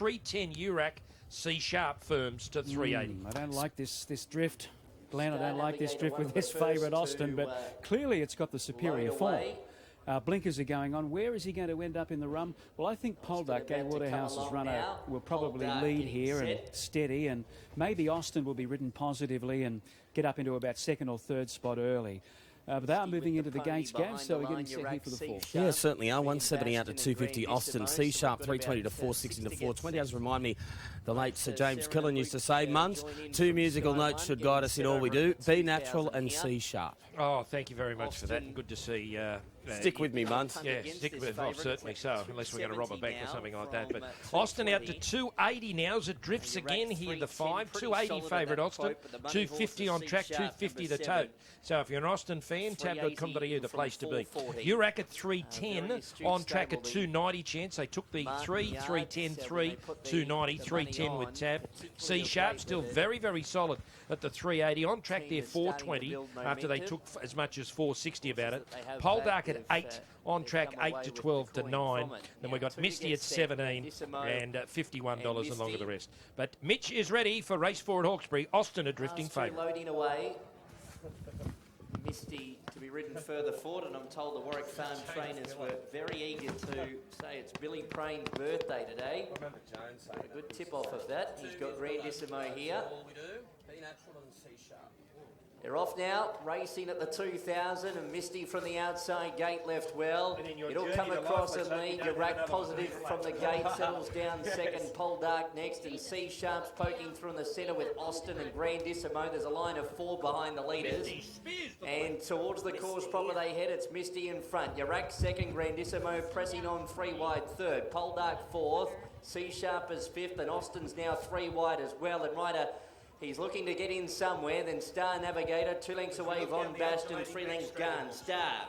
310 Urac, C Sharp firms to 380. I don't like this drift. Glenn, I don't like this drift with this favourite Austin, but clearly it's got the superior form. Blinkers are going on. Where is he going to end up in the run? Well, I think Poldark, Gay Waterhouse's runner, will probably lead here and steady, and maybe Austin will be ridden positively and get up into about second or third spot early. But they are moving into the gates, Gav, so we're getting set here for the fourth. Yeah, certainly are. 170 out to 250 Austin. C Sharp 320 to 460 to 420. Does remind me, the late Sir James Killen used to say, Muns, two musical notes should guide us in all we do. Be natural and C Sharp. Oh, thank you very much for that, and good to see. Stick with me, Muns. Yeah, stick with me. Oh, certainly so, unless we're going to rob a bank or something like that. But Austin out to 280 now as it drifts again here, the 5. 280 favourite Austin, 250 on track, 250 the tote. So if you're an Austin fan, tab.com.au, the place to be. Urac at 310, on track at 290 chance. They took the 3, 310, 3, 290, 310 with tab. C Sharp still very, very solid at the 380. On track there, 420, after they took as much as 460 about it. Poldark at 8, on track 8 to 12 to 9. Then we've got Misty at 17 and $51 along with the rest. But Mitch is ready for race 4 at Hawkesbury. Austin a drifting favourite. Loading away. Misty to be ridden further forward, and I'm told the Warwick Farm trainers were very eager to say it's Billy Prain's birthday today. I remember Jones saying a good tip off of that. He's got Grandissimo here. All we do, be natural and C Sharp. They're off now, racing at the 2000, and Misty from the outside gate left well. It'll come across and lead. Urac positive from the gate, settles down second. Poldark next, and C Sharp's poking through in the centre with Austin and Grandissimo. There's a line of 4 behind the leaders. And towards the course proper they head. It's Misty in front. Urac second, Grandissimo pressing on 3 wide third. Poldark fourth, C Sharp is fifth, and Austin's now 3 wide as well. And Ryder, he's looking to get in somewhere. Then Star Navigator, 2 lengths away, Von Bastian, 3 lengths gone. Star,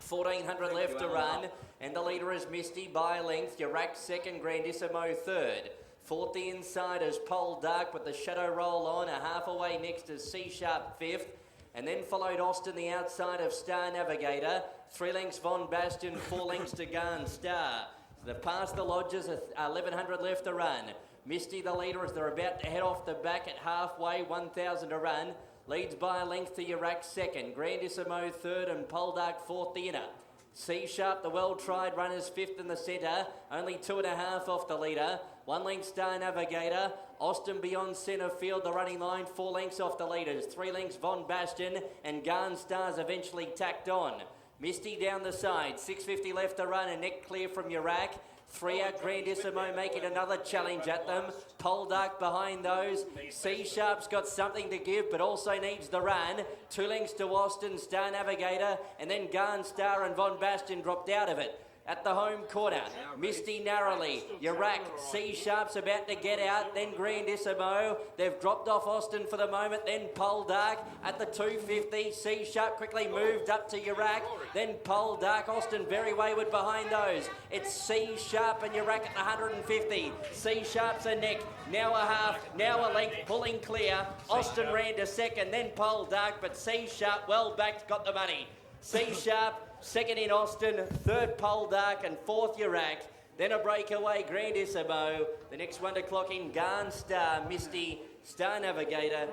1400 left to run. And the leader is Misty by a length. Urac second, Grandissimo third. Fourth the inside is Poldark with the shadow roll on. A half away next is C Sharp fifth. And then followed Austin the outside of Star Navigator. 3 lengths Von Bastian, 4 lengths to Garn Star. So they've passed the lodges, 1100 left to run. Misty, the leader, as they're about to head off the back at halfway, 1,000 to run. Leads by a length to Urac second, Grandissimo third, and Poldark fourth the inner. C Sharp, the well-tried runners, fifth in the centre, only 2.5 off the leader. 1 length Star Navigator. Austin beyond centre field, the running line, 4 lengths off the leaders. 3 lengths Von Bastian, and Garn Star's eventually tacked on. Misty down the side, 650 left to run, and neck clear from Urac. 3 out, Grandissimo making another challenge at them. Poldark behind those. C Sharp's got something to give, but also needs the run. 2 lengths to Austin, Star Navigator, and then Garn Star and Von Bastian dropped out of it. At the home corner, Misty narrowly. Urac, C Sharp's about to get out, then Grandissimo. They've dropped off Austin for the moment, then Poldark at the 250. C Sharp quickly moved up to Urac, then Poldark. Austin very wayward behind those. It's C Sharp and Urac at the 150. C Sharp's a neck, now a half, now a length, pulling clear. Austin ran to second, then Poldark, but C Sharp well backed, got the money. C Sharp, second in Austin, third Poldark, and fourth Urac. Then a breakaway, Grandissimo. The next one to clock in, Garn Star, Misty, Star Navigator,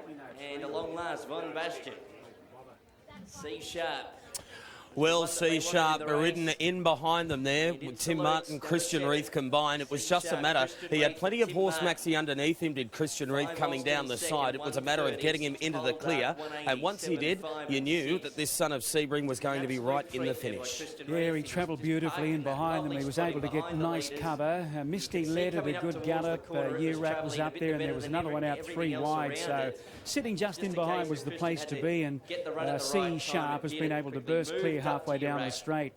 and a long last, Von Bastian. C Sharp. Well, C Sharp ridden in behind them there with Tim Martin, Christian Reith combined. It was just a matter. He had plenty of horse maxi underneath him, did Christian Reith coming down the side. It was a matter of getting him into the clear. And once he did, you knew that this son of Sebring was going to be right in the finish. Yeah, he travelled beautifully in behind them. He was able to get nice cover. Misty led at a good gallop. Urac was up there, and there was another one out 3 wide. So sitting just in behind was the place to be. And C Sharp has been able to burst clear halfway down the straight.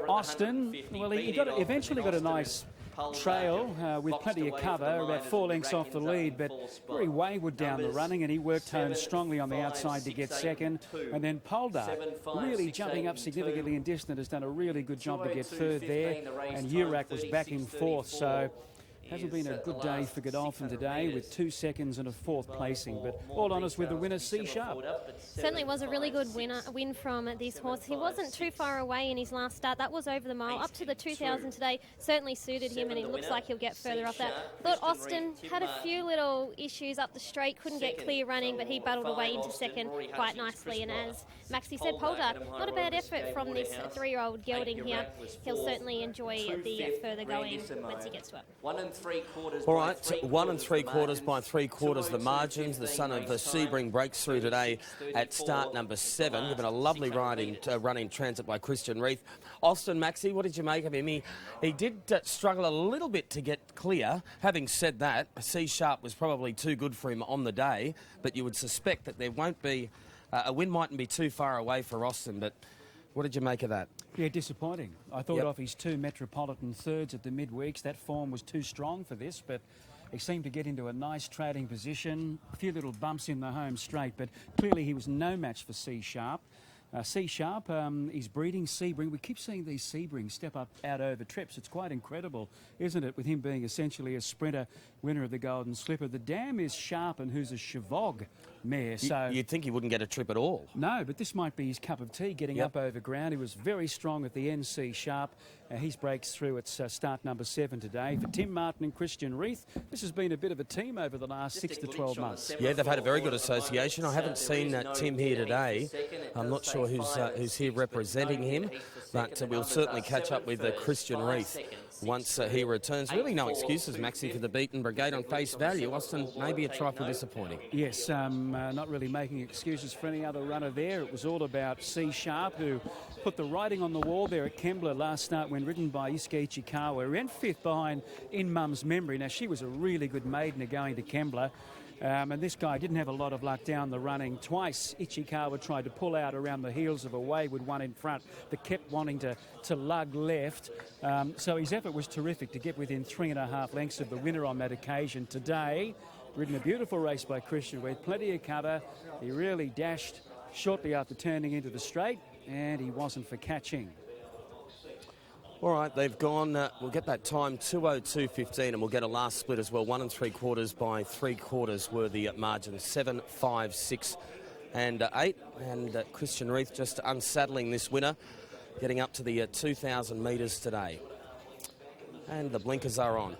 Austin, well, he eventually got a nice trail with plenty of cover, about 4 lengths off the lead, but very wayward down the running, and he worked home strongly on the outside to get second. And then Poldark, really jumping up significantly in distance, has done a really good job to get third there, and Urac was back in fourth. So Hasn't been a good day for Godolphin today with 2 seconds and a 4th placing, but all honest with the winner, C Sharp. Certainly was a really good win from this horse. He wasn't too far away in his last start. That was over the mile. Up to the 2,000 today certainly suited him, and it looks like he'll get further off that. Thought Austin had a few little issues up the straight, couldn't get clear running, but he battled away into second quite nicely. And as Maxie said, Poldark, not a bad effort from this 3-year-old gelding here. He'll certainly enjoy the further going once he gets to it. 1 3/4. All right, 1 3/4 by 3/4 the margins. The son of Sebring breaks through today at start number 7, given a lovely run in transit by Christian Reith. Austin, Maxie, what did you make of him? He did struggle a little bit to get clear. Having said that, C Sharp was probably too good for him on the day, but you would suspect that there won't be, a win mightn't be too far away for Austin, but what did you make of that? Yeah, disappointing. I thought off his 2 Metropolitan thirds at the midweeks, that form was too strong for this, but he seemed to get into a nice trading position, a few little bumps in the home straight, but clearly he was no match for C Sharp. C Sharp, he's breeding Sebring. We keep seeing these Sebrings step up out over trips. It's quite incredible, isn't it, with him being essentially a sprinter, winner of the Golden Slipper. The dam is Sharp, and who's a Chavog mare. So You'd think he wouldn't get a trip at all. No, but this might be his cup of tea, getting up over ground. He was very strong at the NC Sharp. He breaks through at start number 7 today. For Tim Martin and Christian Reith, this has been a bit of a team over the last 6 to 12 months. Yeah, they've had a very good association. I haven't seen Tim here today. I'm not sure who's here representing him, but we'll certainly catch up with Christian Reith once he returns. Really no excuses, Maxie, for the beaten brigade on face value. Austin, maybe a trifle disappointing. Yes, not really making excuses for any other runner there. It was all about C Sharp, who put the writing on the wall there at Kembla last start when ridden by Isuke Ichikawa. Ran 5th behind In Mum's Memory. Now, she was a really good maiden going to Kembla. And this guy didn't have a lot of luck down the running. Twice Ichikawa tried to pull out around the heels of a wayward one in front that kept wanting to lug left. So his effort was terrific to get within 3.5 lengths of the winner on that occasion. Today, ridden a beautiful race by Christian with plenty of cover. He really dashed shortly after turning into the straight, and he wasn't for catching. All right, they've gone, we'll get that time, 2:02.15, and we'll get a last split as well. 1 3/4 by 3/4 were the margins, 7, 5, 6 and 8. And Christian Reith just unsaddling this winner, getting up to the 2,000 metres today. And the blinkers are on.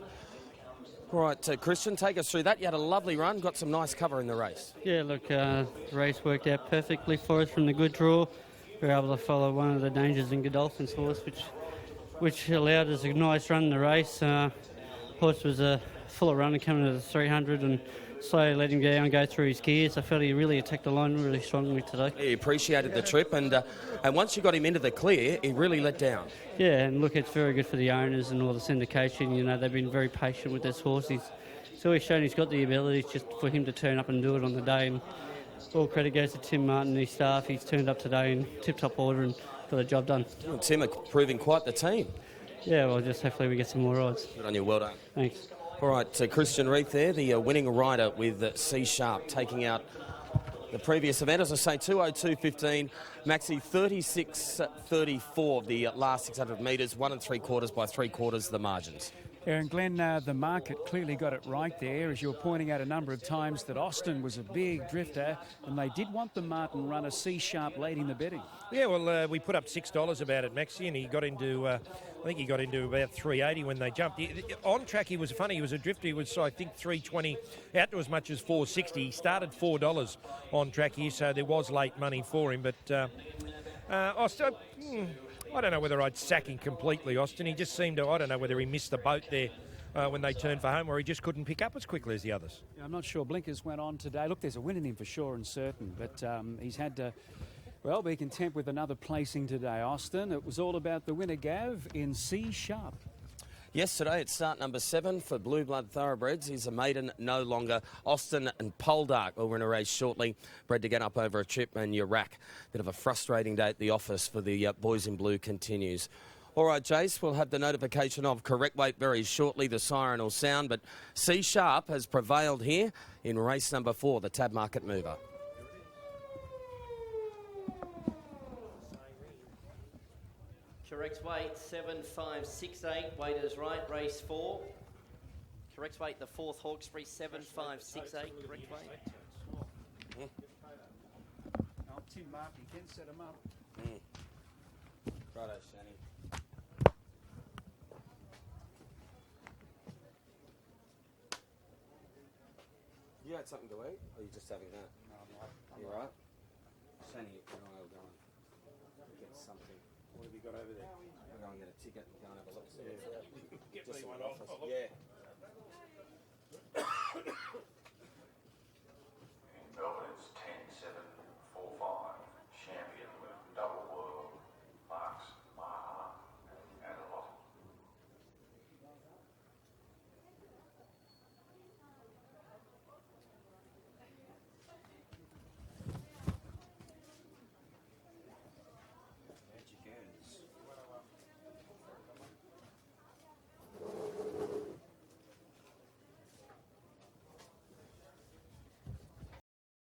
All right, Christian, take us through that. You had a lovely run, got some nice cover in the race. Yeah, look, the race worked out perfectly for us from the good draw. We were able to follow one of the dangers in Godolphin's horse, which allowed us a nice run in the race. Horse was full of running coming to the 300 and slowly let him go through his gears. I felt he really attacked the line really strongly today. He appreciated the trip, and once you got him into the clear, he really let down. Yeah, and look, it's very good for the owners and all the syndication. You know, they've been very patient with this horse. He's always shown he's got the ability just for him to turn up and do it on the day. And all credit goes to Tim Martin and his staff. He's turned up today in tip-top order and got the job done. You and Tim are proving quite the team. Yeah, well, just hopefully we get some more rides. Good on you, well done. Thanks. All right, Christian Reith there, the winning rider with C Sharp, taking out the previous event. As I say, 2:02.15. Maxie 36.34 the last 600 metres, 1 3/4 by 3/4 the margins. Aaron Glenn, the market clearly got it right there, as you were pointing out a number of times that Austin was a big drifter, and they did want the Martin runner C Sharp late in the betting. Yeah, well, we put up $6 about it, Maxie, and he got into, I think he got into about 380 when they jumped. On track, he was funny. He was a drifter. He was, I think, 320 out to as much as 460. He started $4 on track here, so there was late money for him. But Austin, I don't know whether I'd sack him completely, Austin. He just seemed to, I don't know whether he missed the boat there when they turned for home, or he just couldn't pick up as quickly as the others. Yeah, I'm not sure. Blinkers went on today. Look, there's a win in him for sure and certain, but he's had to, well, be content with another placing today, Austin. It was all about the winner, Gav, in C Sharp. Yes, today it's start number 7 for Blue Blood Thoroughbreds. He's a maiden no longer. Austin and Poldark will win a race shortly. Bred to get up over a trip, and Iraq. Bit of a frustrating day at the office for the boys in blue continues. All right, Jace, we'll have the notification of correct weight very shortly. The siren will sound, but C Sharp has prevailed here in race number 4, the Tab Market Mover. Correct weight, 7, 5, 6, 8. Weight is right, race 4. Correct weight, the 4th Hawkesbury, 7568. Correct weight. Tim Mark, you can set him up. Righto, Shani. You had something to eat, or are you just having that? No, I'm You right? Shani and I will go and get something. What have you got over there? We'll go and get a ticket and go and have a look. Get me one off.